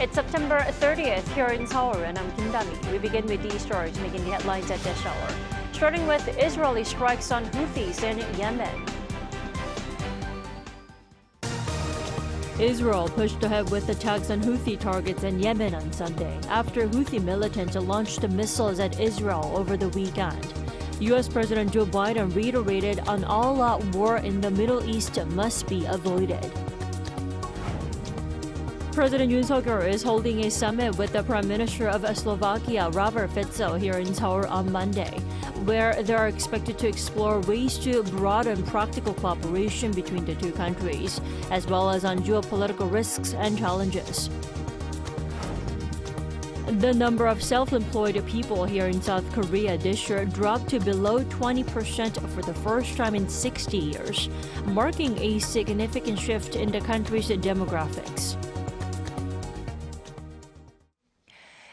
It's September 30th here in Seoul, and I'm Kim Dami. We begin with these stories making the headlines at this hour. Starting with Israeli strikes on Houthis in Yemen. Israel pushed ahead with attacks on Houthi targets in Yemen on Sunday after Houthi militants launched missiles at Israel over the weekend. U.S. President Joe Biden reiterated an all-out war in the Middle East must be avoided. President Yoon is holding a summit with the Prime Minister of Slovakia, Robert Fico, here in Seoul on Monday, where they are expected to explore ways to broaden practical cooperation between the two countries, as well as on geopolitical risks and challenges. The number of self-employed people here in South Korea this year dropped to below 20% for the first time in 60 years, marking a significant shift in the country's demographics.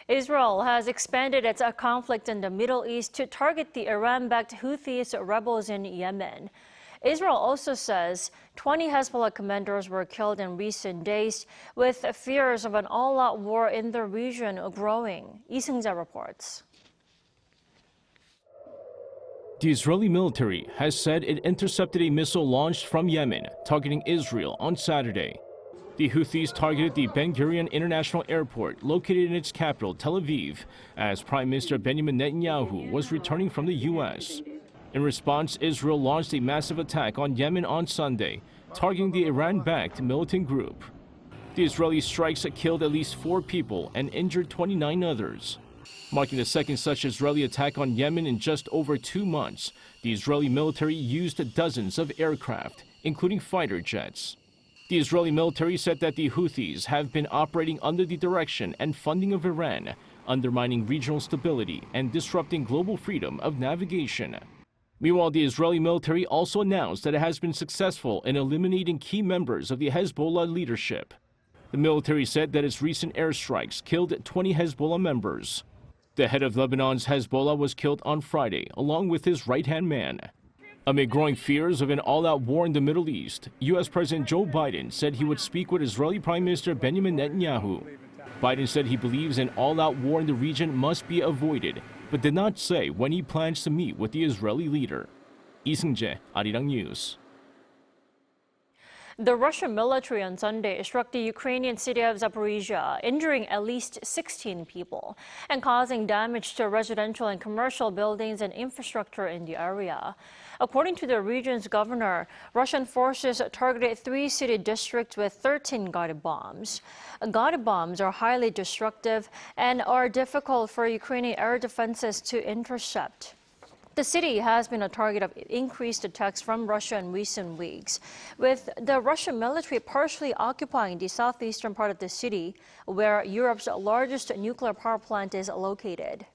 Israel has expanded its conflict in the Middle East to target the Iran-backed Houthis rebels in Yemen. Israel also says 20 Hezbollah commanders were killed in recent days, with fears of an all-out war in the region growing. Lee Seung-jae reports. The Israeli military has said it intercepted a missile launched from Yemen, targeting Israel on Saturday. The Houthis targeted the Ben Gurion International Airport, located in its capital, Tel Aviv, as Prime Minister Benjamin Netanyahu was returning from the U.S. In response, Israel launched a massive attack on Yemen on Sunday, targeting the Iran-backed militant group. The Israeli strikes killed at least 4 people and injured 29 others. Marking the second such Israeli attack on Yemen in just over 2 months, the Israeli military used dozens of aircraft, including fighter jets. The Israeli military said that the Houthis have been operating under the direction and funding of Iran, undermining regional stability and disrupting global freedom of navigation. Meanwhile, the Israeli military also announced that it has been successful in eliminating key members of the Hezbollah leadership. The military said that its recent airstrikes killed 20 Hezbollah members. The head of Lebanon's Hezbollah was killed on Friday, along with his right-hand man. Amid growing fears of an all-out war in the Middle East, U.S. President Joe Biden said he would speak with Israeli Prime Minister Benjamin Netanyahu. Biden said he believes an all-out war in the region must be avoided, but did not say when he plans to meet with the Israeli leader. Lee Seung-jae, Arirang News. The Russian military on Sunday struck the Ukrainian city of Zaporizhzhia, injuring at least 16 people and causing damage to residential and commercial buildings and infrastructure in the area. According to the region's governor, Russian forces targeted 3 city districts with 13 guided bombs. Guided bombs are highly destructive and are difficult for Ukrainian air defenses to intercept. The city has been a target of increased attacks from Russia in recent weeks, with the Russian military partially occupying the southeastern part of the city, where Europe's largest nuclear power plant is located.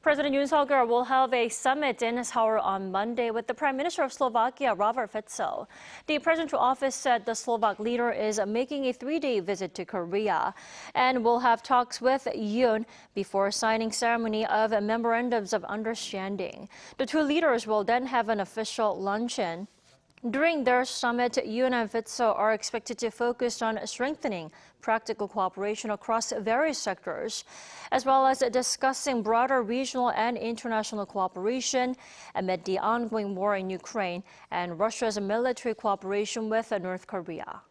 President Yoon will have a summit in Seoul on Monday with the Prime Minister of Slovakia, Robert Fico. The presidential office said the Slovak leader is making a 3-day visit to Korea and will have talks with Yoon before signing ceremony of memorandums of understanding. The two leaders will then have an official luncheon. During their summit, Yoon and Fico are expected to focus on strengthening practical cooperation across various sectors, as well as discussing broader regional and international cooperation amid the ongoing war in Ukraine and Russia's military cooperation with North Korea.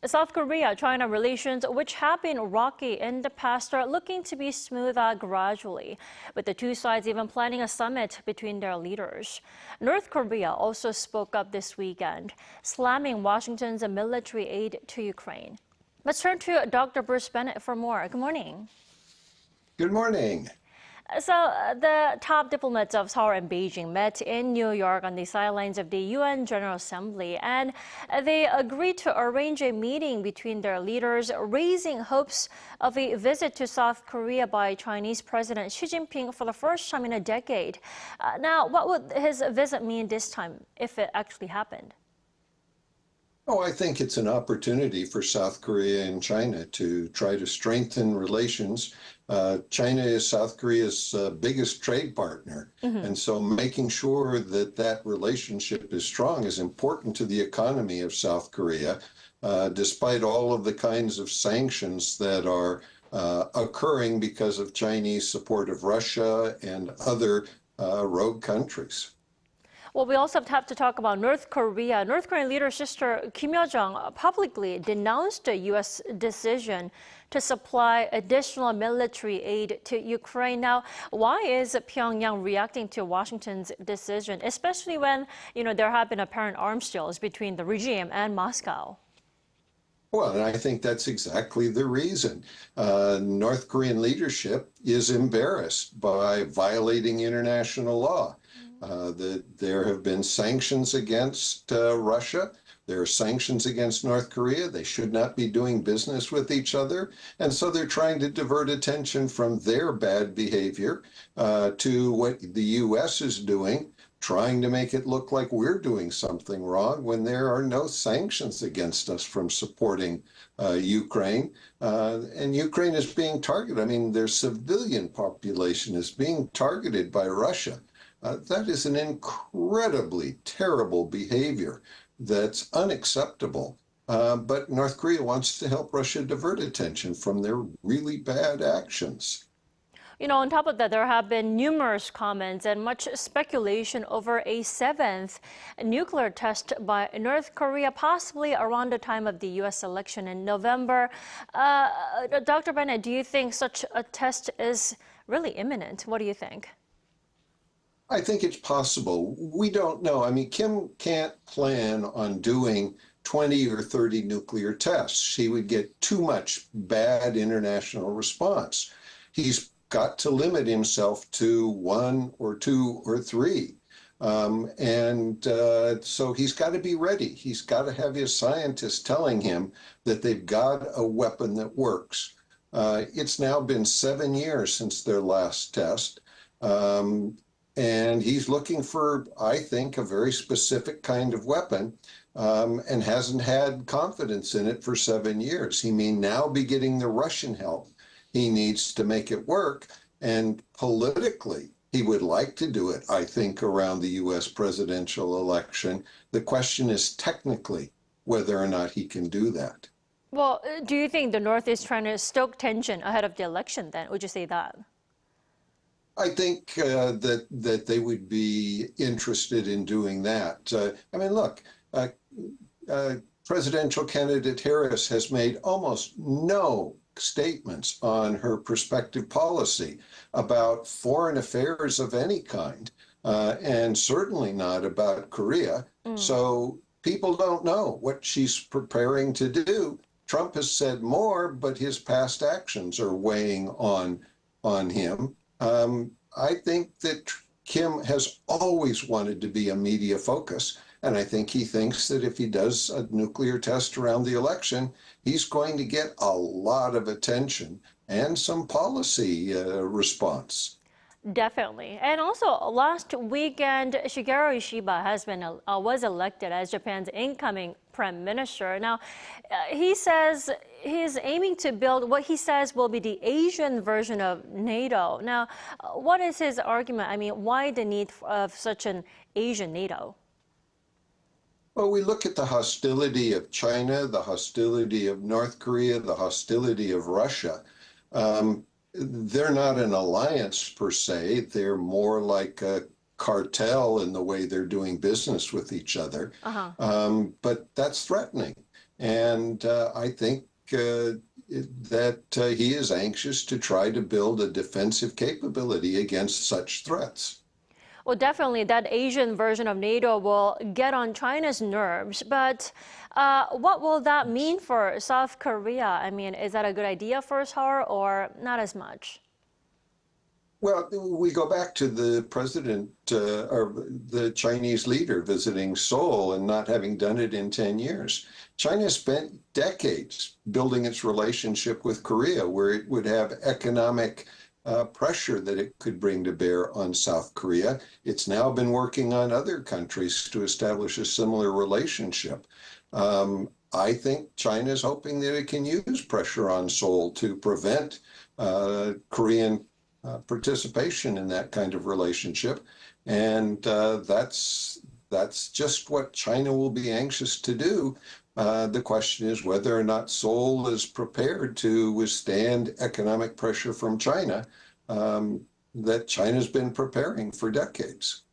South Korea-China relations, which have been rocky in the past, are looking to be smoothed out gradually, with the two sides even planning a summit between their leaders. North Korea also spoke up this weekend, slamming Washington's military aid to Ukraine. Let's turn to Dr. Bruce Bennett for more. Good morning. Good morning. So the top diplomats of Seoul and Beijing met in New York on the sidelines of the UN General Assembly, and they agreed to arrange a meeting between their leaders, raising hopes of a visit to South Korea by Chinese President Xi Jinping for the first time in a decade. Now, what would his visit mean this time if it actually happened? Oh, I think it's an opportunity for South Korea and China to try to strengthen relations. China is South Korea's biggest trade partner. Mhm. And so making sure that that relationship is strong is important to the economy of South Korea, despite all of the kinds of sanctions that are occurring because of Chinese support of Russia and other rogue countries. Well, we also have to talk about North Korea. North Korean leader Sister Kim Yo-jong publicly denounced the U.S. decision to supply additional military aid to Ukraine. Now, why is Pyongyang reacting to Washington's decision, especially when, there have been apparent arms deals between the regime and Moscow? Well, and I think that's exactly the reason. North Korean leadership is embarrassed by violating international law. There have been sanctions against Russia. There are sanctions against North Korea. They should not be doing business with each other. And so they're trying to divert attention from their bad behavior to what the U.S. is doing, trying to make it look like we're doing something wrong when there are no sanctions against us from supporting Ukraine. And Ukraine is being targeted. I mean, their civilian population is being targeted by Russia. That is an incredibly terrible behavior that's unacceptable. But North Korea wants to help Russia divert attention from their really bad actions. On top of that, there have been numerous comments and much speculation over a seventh nuclear test by North Korea, possibly around the time of the U.S. election in November. Dr. Bennett, do you think such a test is really imminent? What do you think? I think it's possible. We don't know. I mean, Kim can't plan on doing 20 or 30 nuclear tests. He would get too much bad international response. He's got to limit himself to one or two or three. So he's got to be ready. He's got to have his scientists telling him that they've got a weapon that works. It's now been 7 years since their last test. And he's looking for, I think, a very specific kind of weapon and hasn't had confidence in it for 7 years. He may now be getting the Russian help. He needs to make it work. And politically, he would like to do it, I think, around the U.S. presidential election. The question is technically whether or not he can do that. Well, do you think the North is trying to stoke tension ahead of the election then? Would you say that? I think that they would be interested in doing that. I mean, look, presidential candidate Harris has made almost no statements on her prospective policy about foreign affairs of any kind, and certainly not about Korea. So people don't know what she's preparing to do. Trump has said more, but his past actions are weighing on him. I think that Kim has always wanted to be a media focus, and I think he thinks that if he does a nuclear test around the election, he's going to get a lot of attention and some policy response. Definitely. And also, last weekend, Shigeru Ishiba was elected as Japan's incoming prime minister. Now, he says he's aiming to build what he says will be the Asian version of NATO. Now, what is his argument? I mean, why the need of such an Asian NATO? Well, we look at the hostility of China, the hostility of North Korea, the hostility of Russia. They're not an alliance per se. They're more like a cartel in the way they're doing business with each other. But that's threatening. And I think that he is anxious to try to build a defensive capability against such threats. Well, definitely that Asian version of NATO will get on China's nerves. But what will that mean for South Korea? I mean, is that a good idea for Seoul or not as much? Well, we go back to the president or the Chinese leader visiting Seoul and not having done it in 10 years. China spent decades building its relationship with Korea, where it would have economic pressure that it could bring to bear on South Korea. It's now been working on other countries to establish a similar relationship. I think China is hoping that it can use pressure on Seoul to prevent Korean participation in that kind of relationship. And that's just what China will be anxious to do. The question is whether or not Seoul is prepared to withstand economic pressure from China that China's been preparing for decades.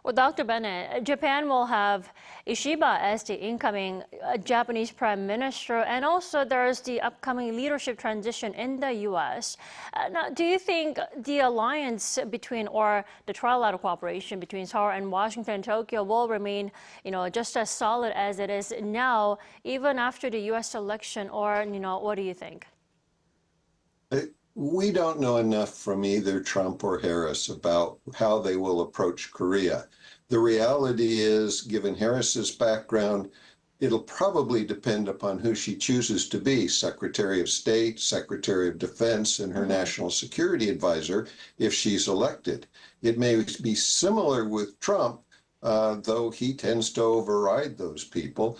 Well, Dr. Bennett, Japan will have Ishiba as the incoming Japanese prime minister, and also there's the upcoming leadership transition in the U.S. Now, do you think the alliance between, or the trilateral cooperation between Seoul and Washington and Tokyo will remain, just as solid as it is now, even after the U.S. election, or, what do you think? We don't know enough from either Trump or Harris about how they will approach Korea. The reality is, given Harris's background, it'll probably depend upon who she chooses to be, Secretary of State, Secretary of Defense, and her national security advisor, if she's elected. It may be similar with Trump, though he tends to override those people.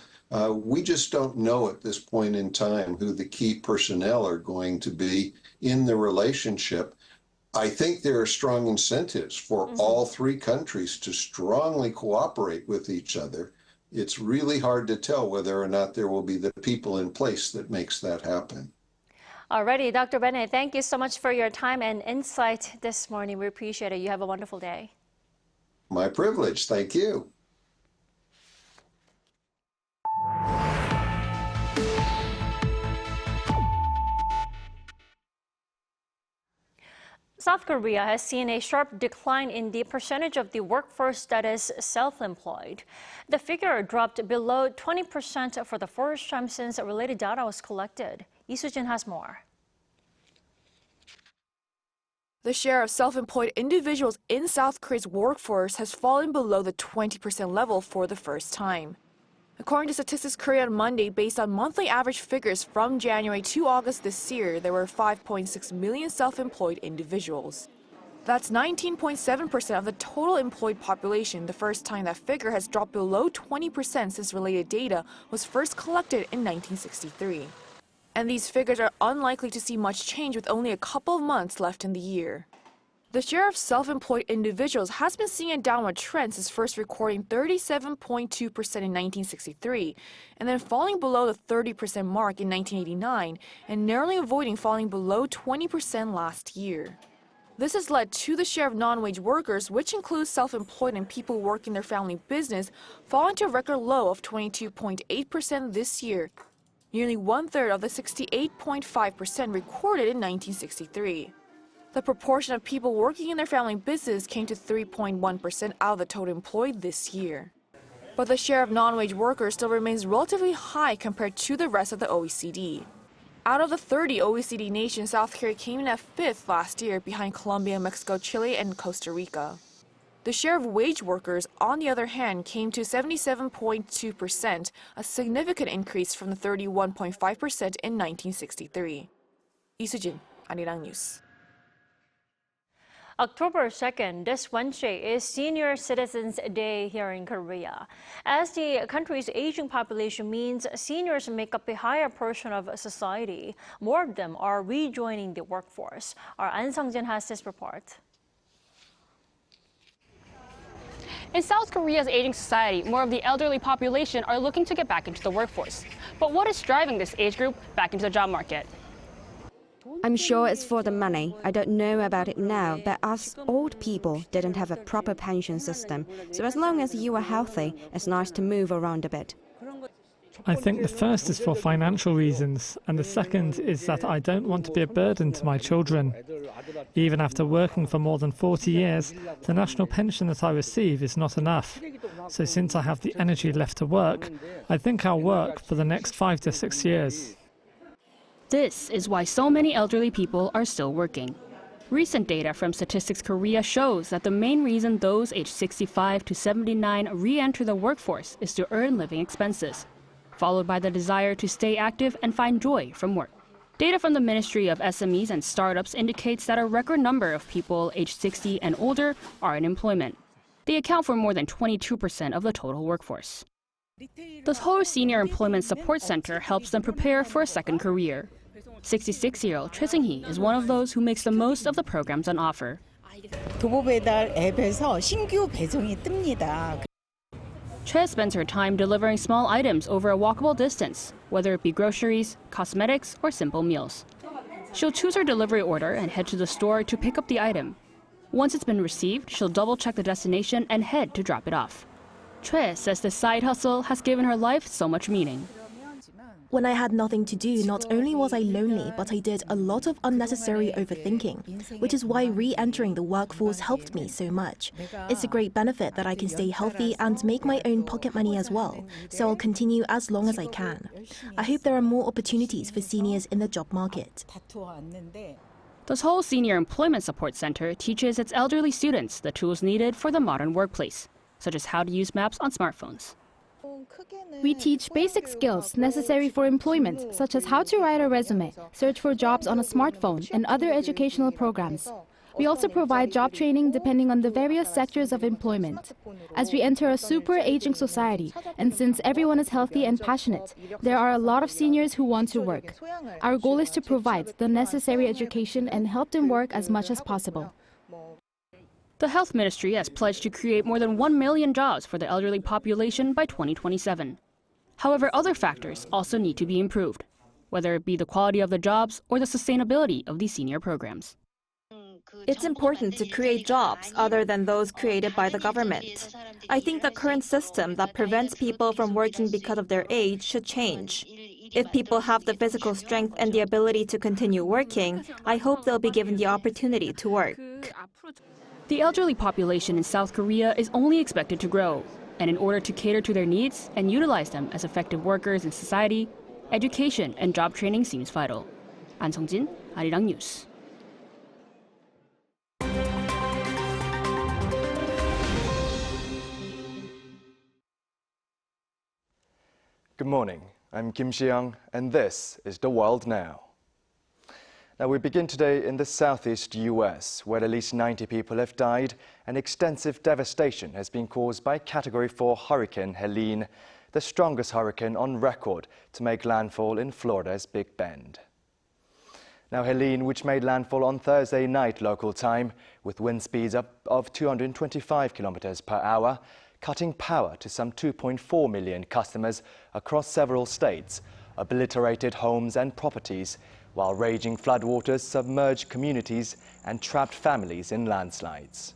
We just don't know at this point in time who the key personnel are going to be in the relationship. I think there are strong incentives for all three countries to strongly cooperate with each other. It's really hard to tell whether or not there will be the people in place that makes that happen. Alrighty, Dr. Bennett, thank you so much for your time and insight this morning. We appreciate it. You have a wonderful day. My privilege. Thank you. South Korea has seen a sharp decline in the percentage of the workforce that is self-employed. The figure dropped below 20% for the first time since related data was collected. Lee Soo-jin has more. The share of self-employed individuals in South Korea's workforce has fallen below the 20% level for the first time. According to Statistics Korea on Monday, based on monthly average figures from January to August this year, there were 5.6 million self-employed individuals. That's 19.7% of the total employed population, the first time that figure has dropped below 20% since related data was first collected in 1963. And these figures are unlikely to see much change with only a couple of months left in the year. The share of self-employed individuals has been seeing a downward trend since first recording 37.2% in 1963, and then falling below the 30% mark in 1989, and narrowly avoiding falling below 20% last year. This has led to the share of non-wage workers, which includes self-employed and people working their family business, falling to a record low of 22.8% this year, nearly one-third of the 68.5% recorded in 1963. The proportion of people working in their family business came to 3.1% out of the total employed this year. But the share of non-wage workers still remains relatively high compared to the rest of the OECD. Out of the 30 OECD nations, South Korea came in at 5th last year, behind Colombia, Mexico, Chile, and Costa Rica. The share of wage workers, on the other hand, came to 77.2%, a significant increase from the 31.5% in 1963. Lee Soo-jin, Arirang News. October 2nd, this Wednesday, is Senior Citizens Day here in Korea. As the country's aging population means seniors make up a higher portion of society, more of them are rejoining the workforce. Our An Sung-jin has this report. In South Korea's aging society, more of the elderly population are looking to get back into the workforce. But what is driving this age group back into the job market? I'm sure it's for the money. I don't know about it now, but us old people didn't have a proper pension system. So as long as you are healthy, it's nice to move around a bit. I think the first is for financial reasons, and the second is that I don't want to be a burden to my children. Even after working for more than 40 years, the national pension that I receive is not enough. So since I have the energy left to work, I think I'll work for the next 5 to 6 years. This is why so many elderly people are still working. Recent data from Statistics Korea shows that the main reason those aged 65 to 79 re-enter the workforce is to earn living expenses, followed by the desire to stay active and find joy from work. Data from the Ministry of SMEs and Startups indicates that a record number of people aged 60 and older are in employment. They account for more than 22% of the total workforce. The Seoul Senior Employment Support Center helps them prepare for a second career. 66-year-old Choi Seung-hee is one of those who makes the most of the programs on offer. 도보배달 앱에서 신규 배송이 뜹니다. Choi spends her time delivering small items over a walkable distance, whether it be groceries, cosmetics, or simple meals. She'll choose her delivery order and head to the store to pick up the item. Once it's been received, she'll double-check the destination and head to drop it off. Choi says this side hustle has given her life so much meaning. When I had nothing to do, not only was I lonely, but I did a lot of unnecessary overthinking, which is why re-entering the workforce helped me so much. It's a great benefit that I can stay healthy and make my own pocket money as well, so I'll continue as long as I can. I hope there are more opportunities for seniors in the job market. The Seoul Senior Employment Support Center teaches its elderly students the tools needed for the modern workplace, such as how to use maps on smartphones. We teach basic skills necessary for employment, such as how to write a resume, search for jobs on a smartphone, and other educational programs. We also provide job training depending on the various sectors of employment. As we enter a super aging society, and since everyone is healthy and passionate, there are a lot of seniors who want to work. Our goal is to provide the necessary education and help them work as much as possible. The Health Ministry has pledged to create more than 1 million jobs for the elderly population by 2027. However, other factors also need to be improved, whether it be the quality of the jobs or the sustainability of these senior programs. It's important to create jobs other than those created by the government. I think the current system that prevents people from working because of their age should change. If people have the physical strength and the ability to continue working, I hope they'll be given the opportunity to work. The elderly population in South Korea is only expected to grow, and in order to cater to their needs and utilize them as effective workers in society, education and job training seems vital. An Sung-jin, Arirang News. Good morning, I'm Kim Si-young, and this is The World Now. Now we begin today in the southeast US, where at least 90 people have died and extensive devastation has been caused by Category 4 Hurricane Helene, the strongest hurricane on record to make landfall in Florida's Big Bend. Now Helene, which made landfall on Thursday night local time with wind speeds of 225 kilometers per hour, cutting power to some 2.4 million customers across several states, obliterated homes and properties, while raging floodwaters submerged communities and trapped families in landslides.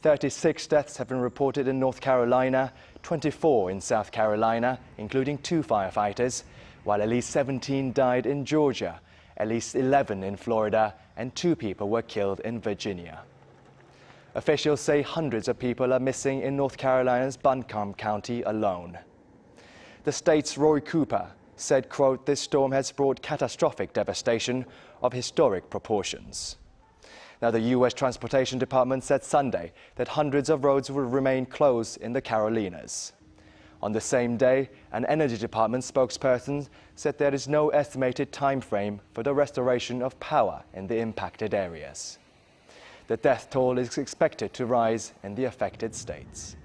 36 deaths have been reported in North Carolina, 24 in South Carolina, including 2 firefighters, while at least 17 died in Georgia, at least 11 in Florida, and 2 people were killed in Virginia. Officials say hundreds of people are missing in North Carolina's Buncombe County alone. The state's Roy Cooper said, quote, "This storm has brought catastrophic devastation of historic proportions." Now, the U.S. Transportation Department said Sunday that hundreds of roads will remain closed in the Carolinas. On the same day, an Energy Department spokesperson said there is no estimated time frame for the restoration of power in the impacted areas. The death toll is expected to rise in the affected states.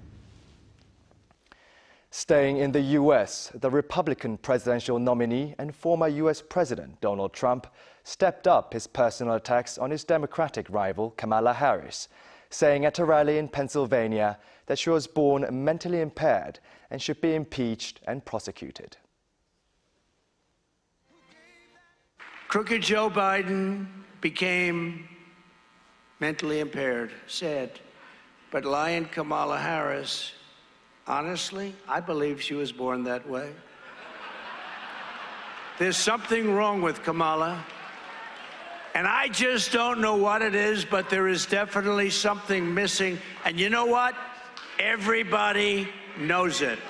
Staying in the U.S., the Republican presidential nominee and former U.S. President Donald Trump stepped up his personal attacks on his Democratic rival Kamala Harris, saying at a rally in Pennsylvania that she was born mentally impaired and should be impeached and prosecuted. Crooked Joe Biden became mentally impaired, sad, but lying Kamala Harris, honestly, I believe she was born that way. There's something wrong with Kamala, and I just don't know what it is, but there is definitely something missing. And you know what? Everybody knows it.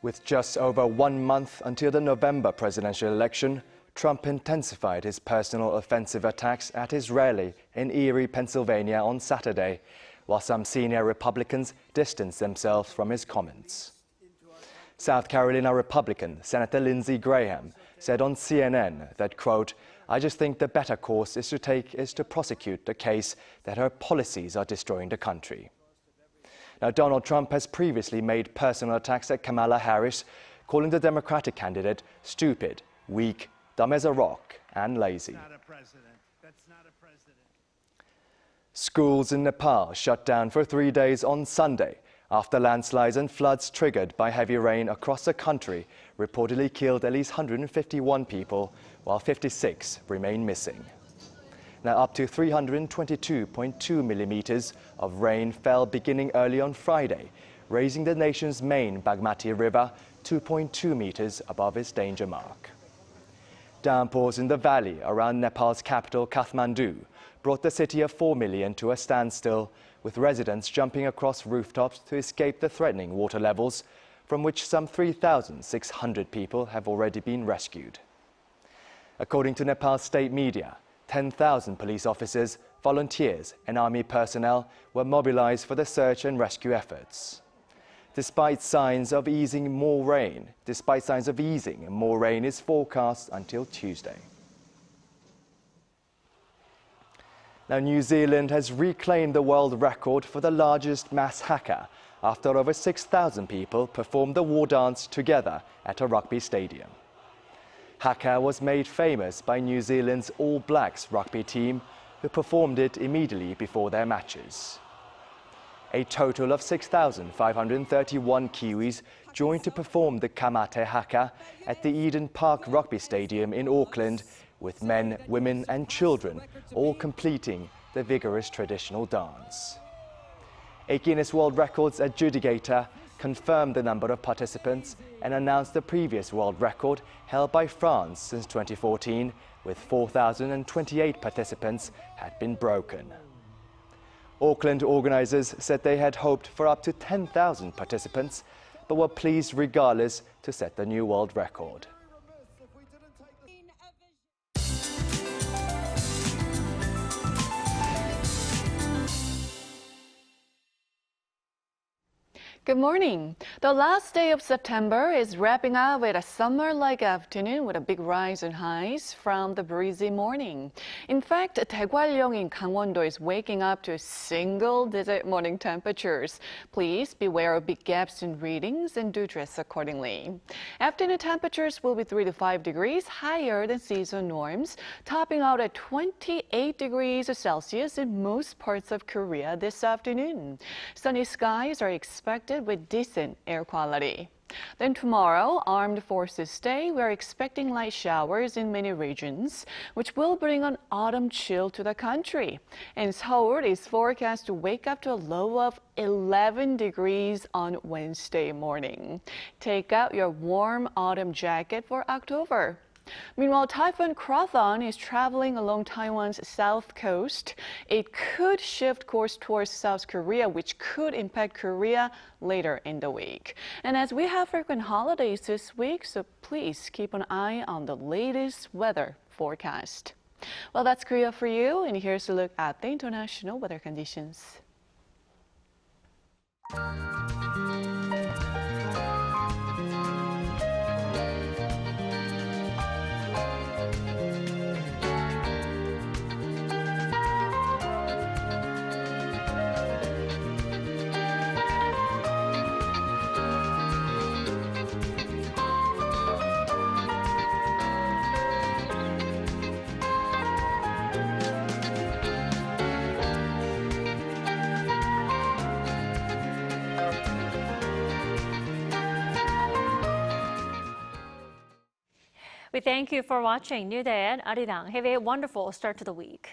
With just over 1 month until the November presidential election, Trump intensified his personal offensive attacks at his rally in Erie, Pennsylvania on Saturday, while some senior Republicans distanced themselves from his comments. South Carolina Republican Senator Lindsey Graham said on CNN that, quote, "I just think the better course is to prosecute the case that her policies are destroying the country." Now, Donald Trump has previously made personal attacks at Kamala Harris, calling the Democratic candidate stupid, weak, dumb as a rock, and lazy. Schools in Nepal shut down for 3 days on Sunday after landslides and floods triggered by heavy rain across the country reportedly killed at least 151 people, while 56 remain missing. Now, up to 322.2 millimeters of rain fell beginning early on Friday, raising the nation's main Bagmati River 2.2 meters above its danger mark. Downpours in the valley around Nepal's capital, Kathmandu, brought the city of 4 million to a standstill, with residents jumping across rooftops to escape the threatening water levels, from which some 3,600 people have already been rescued. According to Nepal state media, 10,000 police officers, volunteers and army personnel were mobilized for the search and rescue efforts. Despite signs of easing, more rain is forecast until Tuesday. Now, New Zealand has reclaimed the world record for the largest mass haka after over 6,000 people performed the war dance together at a rugby stadium. Haka was made famous by New Zealand's All Blacks rugby team, who performed it immediately before their matches. A total of 6,531 Kiwis joined to perform the Kamate haka at the Eden Park Rugby Stadium in Auckland, with men, women and children all completing the vigorous traditional dance. A Guinness World Records adjudicator confirmed the number of participants and announced the previous world record held by France since 2014, with 4,028 participants, had been broken. Auckland organizers said they had hoped for up to 10,000 participants, but were pleased regardless to set the new world record. Good morning. The last day of September is wrapping up with a summer-like afternoon with a big rise in highs from the breezy morning. In fact, Daegwallyeong in Gangwon-do is waking up to single-digit morning temperatures. Please beware of big gaps in readings and do dress accordingly. Afternoon temperatures will be 3 to 5 degrees higher than season norms, topping out at 28 degrees Celsius in most parts of Korea this afternoon. Sunny skies are expected with decent air quality. Then tomorrow, Armed Forces Day, we're expecting light showers in many regions, which will bring an autumn chill to the country. And Seoul is forecast to wake up to a low of 11 degrees on Wednesday morning. Take out your warm autumn jacket for October. Meanwhile, Typhoon Krathon is traveling along Taiwan's south coast. It could shift course towards South Korea, which could impact Korea later in the week. And as we have frequent holidays this week, so please keep an eye on the latest weather forecast. Well, that's Korea for you, and here's a look at the international weather conditions. We thank you for watching New Day and Arirang. Have a wonderful start to the week.